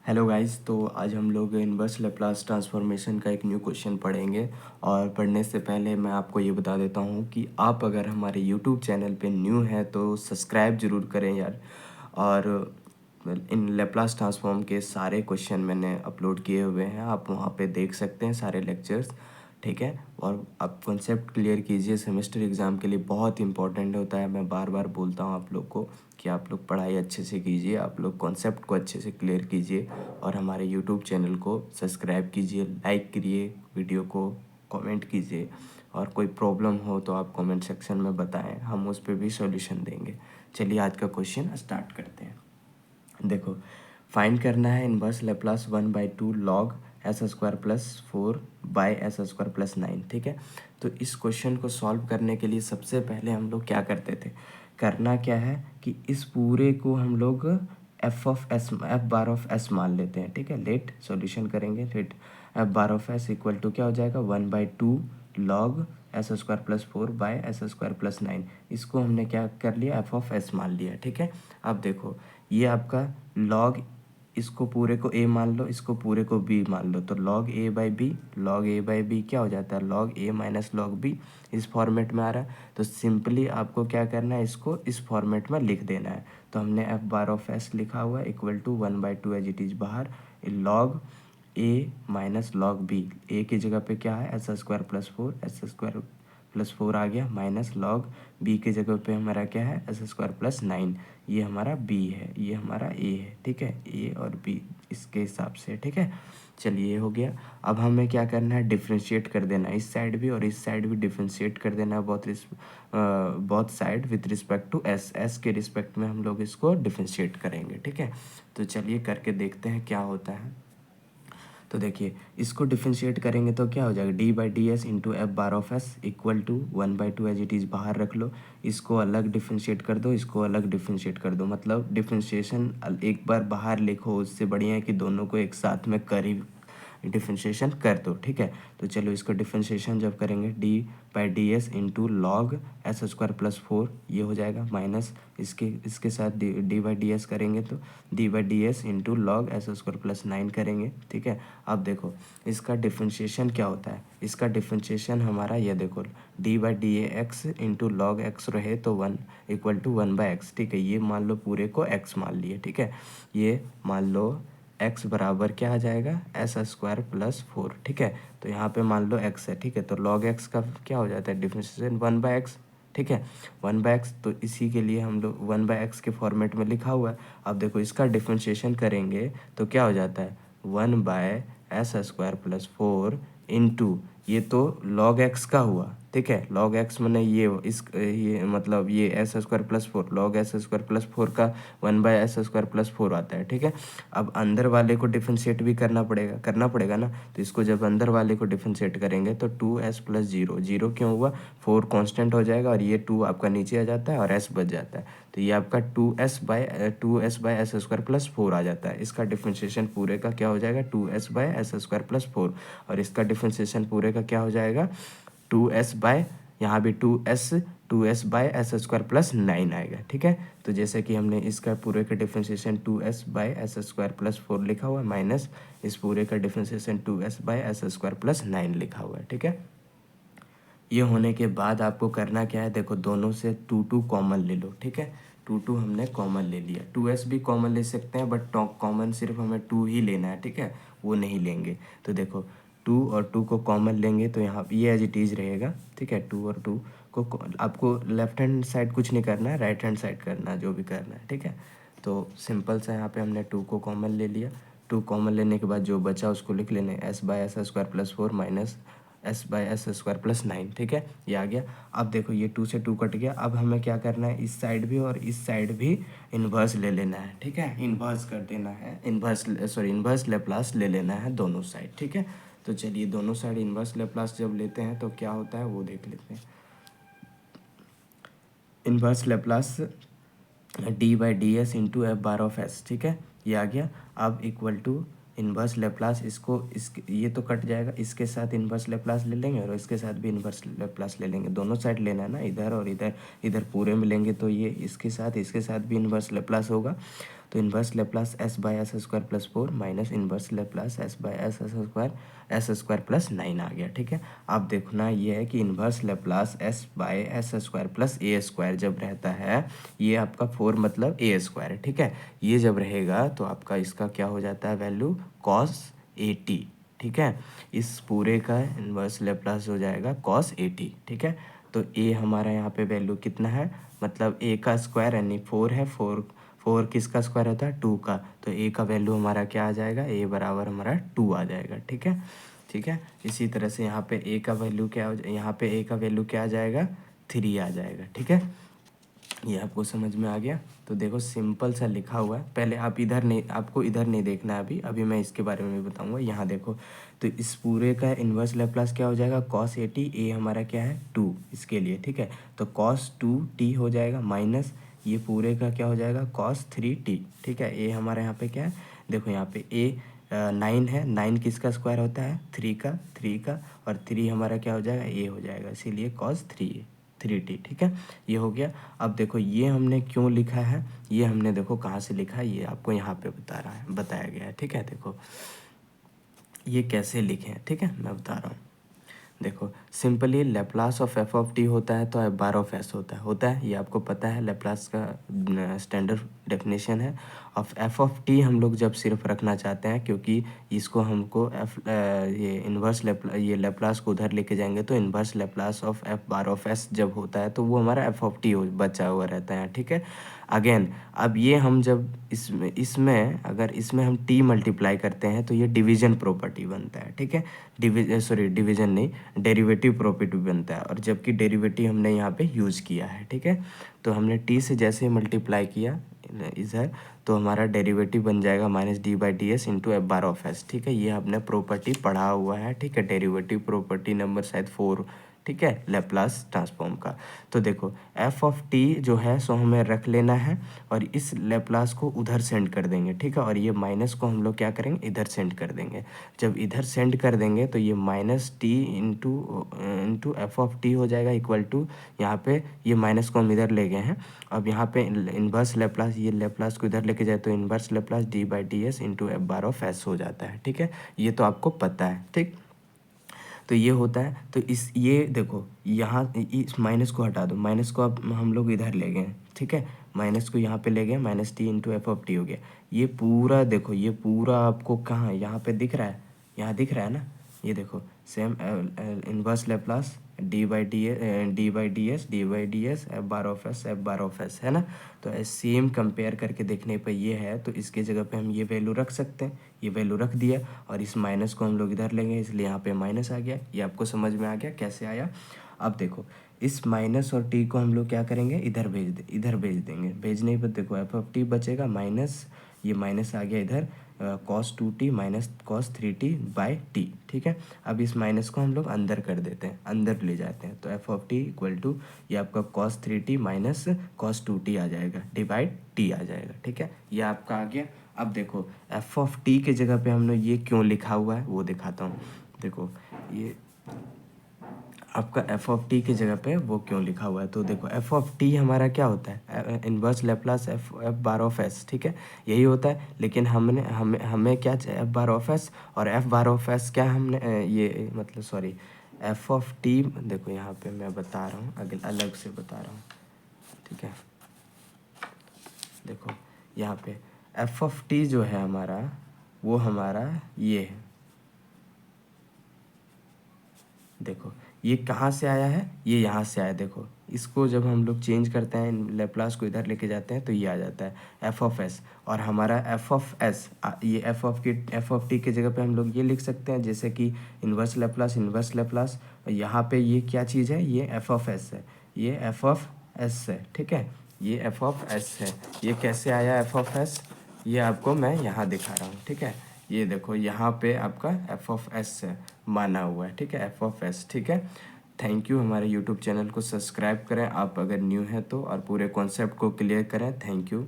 Hello guys, तो आज हम लोग इनवर्स लैप्लास ट्रांसफॉर्मेशन का एक न्यू क्वेश्चन पढ़ेंगे। और पढ़ने से पहले मैं आपको ये बता देता हूँ कि आप अगर हमारे यूट्यूब चैनल पे न्यू हैं तो सब्सक्राइब ज़रूर करें यार। और इन लैप्लास ट्रांसफॉर्म के सारे क्वेश्चन मैंने अपलोड किए हुए हैं, आप वहाँ पे देख सकते हैं सारे लेक्चर्स, ठीक है। और आप कॉन्सेप्ट क्लियर कीजिए, सेमेस्टर एग्ज़ाम के लिए बहुत इंपॉर्टेंट होता है। मैं बार बार बोलता हूँ आप लोग को कि आप लोग पढ़ाई अच्छे से कीजिए, आप लोग कॉन्सेप्ट को अच्छे से क्लियर कीजिए और हमारे यूट्यूब चैनल को सब्सक्राइब कीजिए, लाइक करिए, वीडियो को कमेंट कीजिए। और कोई प्रॉब्लम हो तो आप कमेंट सेक्शन में बताएं, हम उस पर भी सॉल्यूशन देंगे। चलिए आज का क्वेश्चन स्टार्ट करते हैं। देखो, फाइंड करना है inverse Laplace 1/2 log S square plus 4 by S square plus 9, ठीक है। तो इस क्वेश्चन को सॉल्व करने के लिए सबसे पहले हम लोग क्या करते थे, करना क्या है कि इस पूरे को हम लोग एफ बार ऑफ एस मान लेते हैं, ठीक है। लेट सॉल्यूशन करेंगे, let F bar of S equal to क्या हो जाएगा 1/2 log S square plus 4 by S square plus 9। इसको हमने क्या कर लिया, एफ ऑफ एस मान लिया, ठीक है। अब देखो ये आपका लॉग, इसको पूरे को a मान लो, इसको पूरे को b मान लो, तो log a by b, log a by b क्या हो जाता है, log a minus log b। इस फॉर्मेट में आ रहा है तो सिंपली आपको क्या करना है, इसको इस फॉर्मेट में लिख देना है। तो हमने एफ बार ऑफ एस लिखा हुआ है equal to 1/2 as it is बाहर, log a minus log b, a की जगह पे क्या है S square plus 4, S square plus 4 आ गया, माइनस लॉग बी की जगह पे हमारा क्या है एस स्क्वायर प्लस 9। ये हमारा बी है, ये हमारा ए है, ठीक है। ए और बी इसके हिसाब से, ठीक है। चलिए ये हो गया। अब हमें क्या करना है, डिफ्रेंशिएट कर देना है, इस साइड भी और इस साइड भी डिफ्रेंशिएट कर देना है, both side with respect to S, S के रिस्पेक्ट में हम लोग इसको डिफ्रेंशिएट करेंगे, ठीक है। तो चलिए करके देखते हैं क्या होता है। तो देखिए इसको डिफ्रेंशिएट करेंगे तो क्या हो जाएगा, d by d S into F bar of S equal to 1/2 as it is बाहर रख लो। इसको अलग डिफ्रेंशिएट कर दो, इसको अलग डिफ्रेंशिएट कर दो, मतलब डिफ्रेंशिएशन एक बार बाहर लिखो, उससे बढ़िया है कि दोनों को एक साथ में करीब डिफ्रेंशिएशन कर दो, ठीक है। तो चलो इसको डिफ्रेंशिएशन जब करेंगे, D by d S into log S square plus 4 ये हो जाएगा, माइनस इसके साथ डी बाई डी एस करेंगे तो D by d S into log S square plus 9 करेंगे, ठीक है। अब देखो इसका डिफ्रेंशिएशन क्या होता है, इसका डिफ्रेंशिएशन हमारा ये देखो D by D x into log x रहे तो 1 इक्वल टू 1/x, ठीक है। ये मान लो पूरे को x मान लिए, ठीक है। ये मान लो x बराबर क्या आ जाएगा एस स्क्वायर प्लस 4, ठीक है। तो यहाँ पे मान लो x है, ठीक है। तो log x का क्या हो जाता है डिफ्रेंशिएशन 1/x, ठीक है। 1/x, तो इसी के लिए हम लोग 1/x के फॉर्मेट में लिखा हुआ है। अब देखो इसका डिफ्रेंशिएशन करेंगे तो क्या हो जाता है 1/s स्क्वायर प्लस 4 इंटू ये तो log x का हुआ, ठीक है। log x मैंने ये मतलब ये S square plus 4, log S square plus 4 का 1/s स्क्वायर प्लस 4 आता है, ठीक है। अब अंदर वाले को डिफ्रेंशिएट भी करना पड़ेगा ना। तो इसको जब अंदर वाले को डिफ्रेंशिएट करेंगे तो 2s प्लस 0, 0 क्यों हुआ, 4 कांस्टेंट हो जाएगा और ये 2 आपका नीचे आ जाता है और s बच जाता है। तो ये आपका 2s bye S square plus 4 आ जाता है। इसका डिफ्रेंशिएशन पूरे का क्या हो जाएगा 2s bye S square plus 4, और इसका डिफ्रेंशिएशन पूरे का क्या हो जाएगा 2s बाय, यहाँ भी 2s bye S square plus 9 आएगा, ठीक है। तो जैसे कि हमने इसका पूरे का differentiation 2s bye S square plus 4 लिखा हुआ है, माइनस इस पूरे का differentiation 2s bye S square plus 9 लिखा हुआ है, ठीक है। ये होने के बाद आपको करना क्या है, देखो दोनों से 2 कॉमन ले लो, ठीक है। 2 हमने कॉमन ले लिया, 2s भी कॉमन ले सकते हैं बट कॉमन सिर्फ हमें 2 ही लेना है, ठीक है, वो नहीं लेंगे। तो देखो 2 और 2 को कॉमन लेंगे तो यहाँ ये एज इट इज़ रहेगा, ठीक है। 2 और 2 को आपको लेफ्ट हैंड साइड कुछ नहीं करना है, राइट हैंड साइड करना है जो भी करना है, ठीक है। तो सिंपल सा यहाँ पे हमने 2 को कॉमन ले लिया। 2 कॉमन लेने के बाद जो बचा उसको लिख लेने, S by S square plus 4 minus S by S square plus 9, ठीक है, ये आ गया। अब देखो ये 2 से 2 कट गया। अब हमें क्या करना है, इस साइड भी और इस साइड भी इन्वर्स ले लेना है, ठीक है। इन्वर्स कर देना है, इन्वर्स लेप्लास ले लेना है दोनों साइड, ठीक है। तो चलिए दोनों साइड इन्वर्स लेप्लास जब लेते हैं तो क्या होता है वो देख लेते हैं। Inverse Laplace D by d S into F bar of S, ठीक है, ये आ गया। अब इक्वल टू इन्वर्स लेप्लास, ये तो कट जाएगा, इसके साथ इन्वर्स लेप्लास ले लेंगे और इसके साथ भी इन्वर्स लेप्लास ले लेंगे, दोनों साइड लेना है ना, इधर और इधर, इधर पूरे में लेंगे तो ये इसके साथ भी इन्वर्स लेप्लास होगा। तो inverse Laplace s bye S square plus 4 minus inverse Laplace s bye S square plus 9 आ गया। ठीक है, अब देखना ये है कि inverse Laplace s bye S square plus ए स्क्वायर जब रहता है, ये आपका 4 मतलब ए स्क्वायर है। ठीक है, ये जब रहेगा तो आपका इसका क्या हो जाता है वैल्यू cos 80। ठीक है, इस पूरे का इन्वर्स लेप्लास हो जाएगा cos 80। ठीक है, तो ए हमारा यहाँ पे वैल्यू कितना है, मतलब ए का स्क्वायर यानी 4 है, 4 किसका स्क्वायर होता है 2 का, तो ए का वैल्यू हमारा क्या आ जाएगा, ए बराबर हमारा 2 आ जाएगा। ठीक है, ठीक है, इसी तरह से यहाँ पे ए का वैल्यू क्या हो, यहाँ पे ए का वैल्यू क्या आ जाएगा 3 आ जाएगा। ठीक है, ये आपको समझ में आ गया। तो देखो सिंपल सा लिखा हुआ है, पहले आप इधर नहीं, आपको इधर नहीं देखना है अभी, अभी मैं इसके बारे में भी बताऊंगा। यहाँ देखो, तो इस पूरे का इन्वर्स लेप्लास क्या हो जाएगा cos 80, ए हमारा क्या है 2 इसके लिए। ठीक है, तो cos 2t हो जाएगा माइनस ये पूरे का क्या हो जाएगा cos 3t। ठीक है, ए हमारा यहाँ पे क्या है, देखो यहाँ पे ए 9 है, 9 किसका स्क्वायर होता है 3 का, और 3 हमारा क्या हो जाएगा ए हो जाएगा, इसीलिए cos 3t। ठीक है, ये हो गया। अब देखो ये हमने क्यों लिखा है, ये हमने देखो कहाँ से लिखा है, ये आपको यहाँ पे बताया गया है। ठीक है, देखो ये कैसे लिखे हैं, ठीक है मैं बता रहा हूँ। देखो simply Laplace of F of T होता है तो एफ बार ऑफ एस होता है, ये आपको पता है, लेप्लास का स्टैंडर्ड डेफिनेशन है। ऑफ एफ ऑफ टी हम लोग जब सिर्फ रखना चाहते हैं, क्योंकि इसको हमको ये इन्वर्स ये लेप्लास को उधर लेके जाएंगे तो inverse Laplace of F bar of S जब होता है तो वो हमारा एफ ऑफ टी बचा हुआ रहता है। ठीक है, अगेन अब ये हम जब इसमें अगर इसमें हम टी मल्टीप्लाई करते हैं तो ये डिवीजन प्रॉपर्टी बनता है। ठीक है, डिवीजन नहीं, डेरिवेटिव प्रॉपर्टी बनता है, और जबकि डेरिवेटिव हमने यहाँ पे यूज़ किया है। ठीक है, तो हमने टी से जैसे मल्टीप्लाई किया इधर, तो हमारा डेरिवेटिव बन जाएगा minus D by d S into F bar of S. ठीक है, ये हमने प्रॉपर्टी पढ़ा हुआ है। ठीक है, डेरिवेटिव प्रॉपर्टी नंबर शायद 4। ठीक है, लेप्लास ट्रांसफॉर्म का। तो देखो एफ ऑफ टी जो है सो हमें रख लेना है, और इस लेप्लास को उधर सेंड कर देंगे। ठीक है, और ये माइनस को हम लोग क्या करेंगे इधर सेंड कर देंगे। जब इधर सेंड कर देंगे तो ये minus T into F of T हो जाएगा इक्वल टू, यहाँ पे ये माइनस को हम इधर ले गए हैं, अब यहाँ पे इन्वर्स लेप्लास, ये लेप्लास को इधर लेके जाए तो inverse Laplace D by d S into F bar of S हो जाता है। ठीक है, ये तो आपको पता है। ठीक, तो ये होता है, तो इस ये देखो यहाँ इस माइनस को हटा दो, माइनस को अब हम लोग इधर ले गए। ठीक है, माइनस को यहाँ पे ले गए, minus T into F of T हो गया। ये पूरा देखो, ये पूरा आपको कहाँ यहाँ पे दिख रहा है, यहाँ दिख रहा है ना, ये देखो same inverse Laplace D by d S F bar of S है ना। तो सेम कंपेयर करके देखने पर ये है, तो इसके जगह पे हम ये वैल्यू रख सकते हैं, ये वैल्यू रख दिया, और इस माइनस को हम लोग इधर लेंगे, इसलिए यहाँ पे माइनस आ गया। ये आपको समझ में आ गया कैसे आया। अब देखो इस माइनस और टी को हम लोग क्या करेंगे इधर भेज देंगे। भेजने पर देखो एफ ऑफ टी बचेगा माइनस, ये माइनस आ गया इधर, cos 2t minus cos 3t by T. ठीक है, अब इस माइनस को हम लोग अंदर कर देते हैं, अंदर ले जाते हैं, तो F of T equal to ये आपका cos 3t minus cos 2t आ जाएगा, डिवाइड टी आ जाएगा। ठीक है, ये आपका आ गया। अब देखो एफ ऑफ टी के जगह पे हमने ये क्यों लिखा हुआ है वो दिखाता हूँ। देखो ये आपका एफ ऑफ टी की जगह पे वो क्यों लिखा हुआ है, तो देखो एफ ऑफ टी हमारा क्या होता है inverse Laplace F bar of S. ठीक है, यही होता है, लेकिन हमें क्या चाहिए एफ बार ऑफ एस, और एफ बार ऑफ एस क्या हमने ये मतलब सॉरी एफ ऑफ टी, देखो यहाँ पे मैं बता रहा हूँ अलग से बता रहा हूँ। ठीक है, देखो यहाँ पे एफ ऑफ टी जो है हमारा, वो हमारा ये है, देखो ये कहाँ से आया है, ये यहाँ से आया। देखो इसको जब हम लोग चेंज करते हैं, लेप्लास को इधर लेके जाते हैं, तो ये आ जाता है एफ ऑफ एस, और हमारा एफ ऑफ एस ये एफ ऑफ टी के जगह पे हम लोग ये लिख सकते हैं, जैसे कि इन्वर्स लेप्लास, यहाँ पे ये क्या चीज़ है, ये एफ ऑफ एस है, ये एफ ऑफ एस है। ठीक है, ये एफ ऑफ एस है। ये कैसे आया एफ ऑफ एस, ये आपको मैं यहाँ दिखा रहा हूँ। ठीक है, ये देखो यहाँ पे आपका एफ ऑफ एस माना हुआ है। ठीक है, एफ ऑफ एस। ठीक है, थैंक यू। हमारे यूट्यूब चैनल को सब्सक्राइब करें आप अगर न्यू हैं तो, और पूरे कॉन्सेप्ट को क्लियर करें। Thank you.